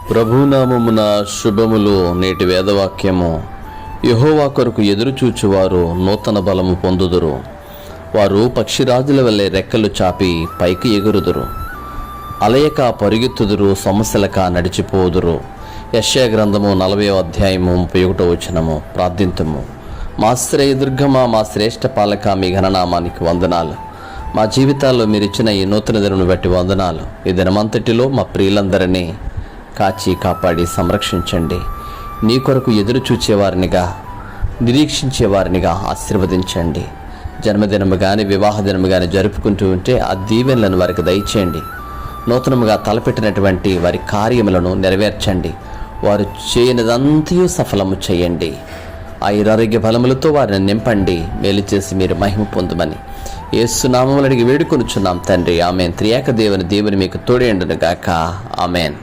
ప్రభునామమున శుభములు. నేటి వేదవాక్యము: యెహోవా కొరకు ఎదురుచూచువారు నూతన బలము పొందుదురు. వారు పక్షిరాజుల వలె రెక్కలు చాపి పైకి ఎగురుదురు. అలయక పరుగెత్తుదురు, సమస్యలక నడిచిపోదురు. యెషయా గ్రంథము 40వ అధ్యాయము 31వ వచనము. ప్రార్థింతుము. మా శ్రేయదుర్గమా, మా శ్రేష్ఠ పాలక, మీ ఘననామానికి వందనాలు. మా జీవితాల్లో మీరు ఇచ్చిన ఈ నూతన దినమును బట్టి వందనాలు. ఈ దినమంతటిలో మా ప్రియులందరినీ కాచి కాపాడి సంరక్షించండి. నీ కొరకు ఎదురు చూచేవారినిగా, నిరీక్షించేవారినిగా ఆశీర్వదించండి. జన్మదినము కానీ వివాహ దినము కానీ జరుపుకుంటూ ఉంటే ఆ దీవెనలను వారికి దయచేయండి. నూతనముగా తలపెట్టినటువంటి వారి కార్యములను నెరవేర్చండి. వారు చేయనిదంతయు సఫలము చేయండి. ఆయురారోగ్య బలములతో వారిని నింపండి. మేలు చేసి మీరు మహిమ పొందుమని యేసు నామములో అడిగి వేడుకొనుచున్నాం తండ్రి. ఆమెన్. త్రియేక దేవుని మీకు తోడేండును గాక. ఆమెన్.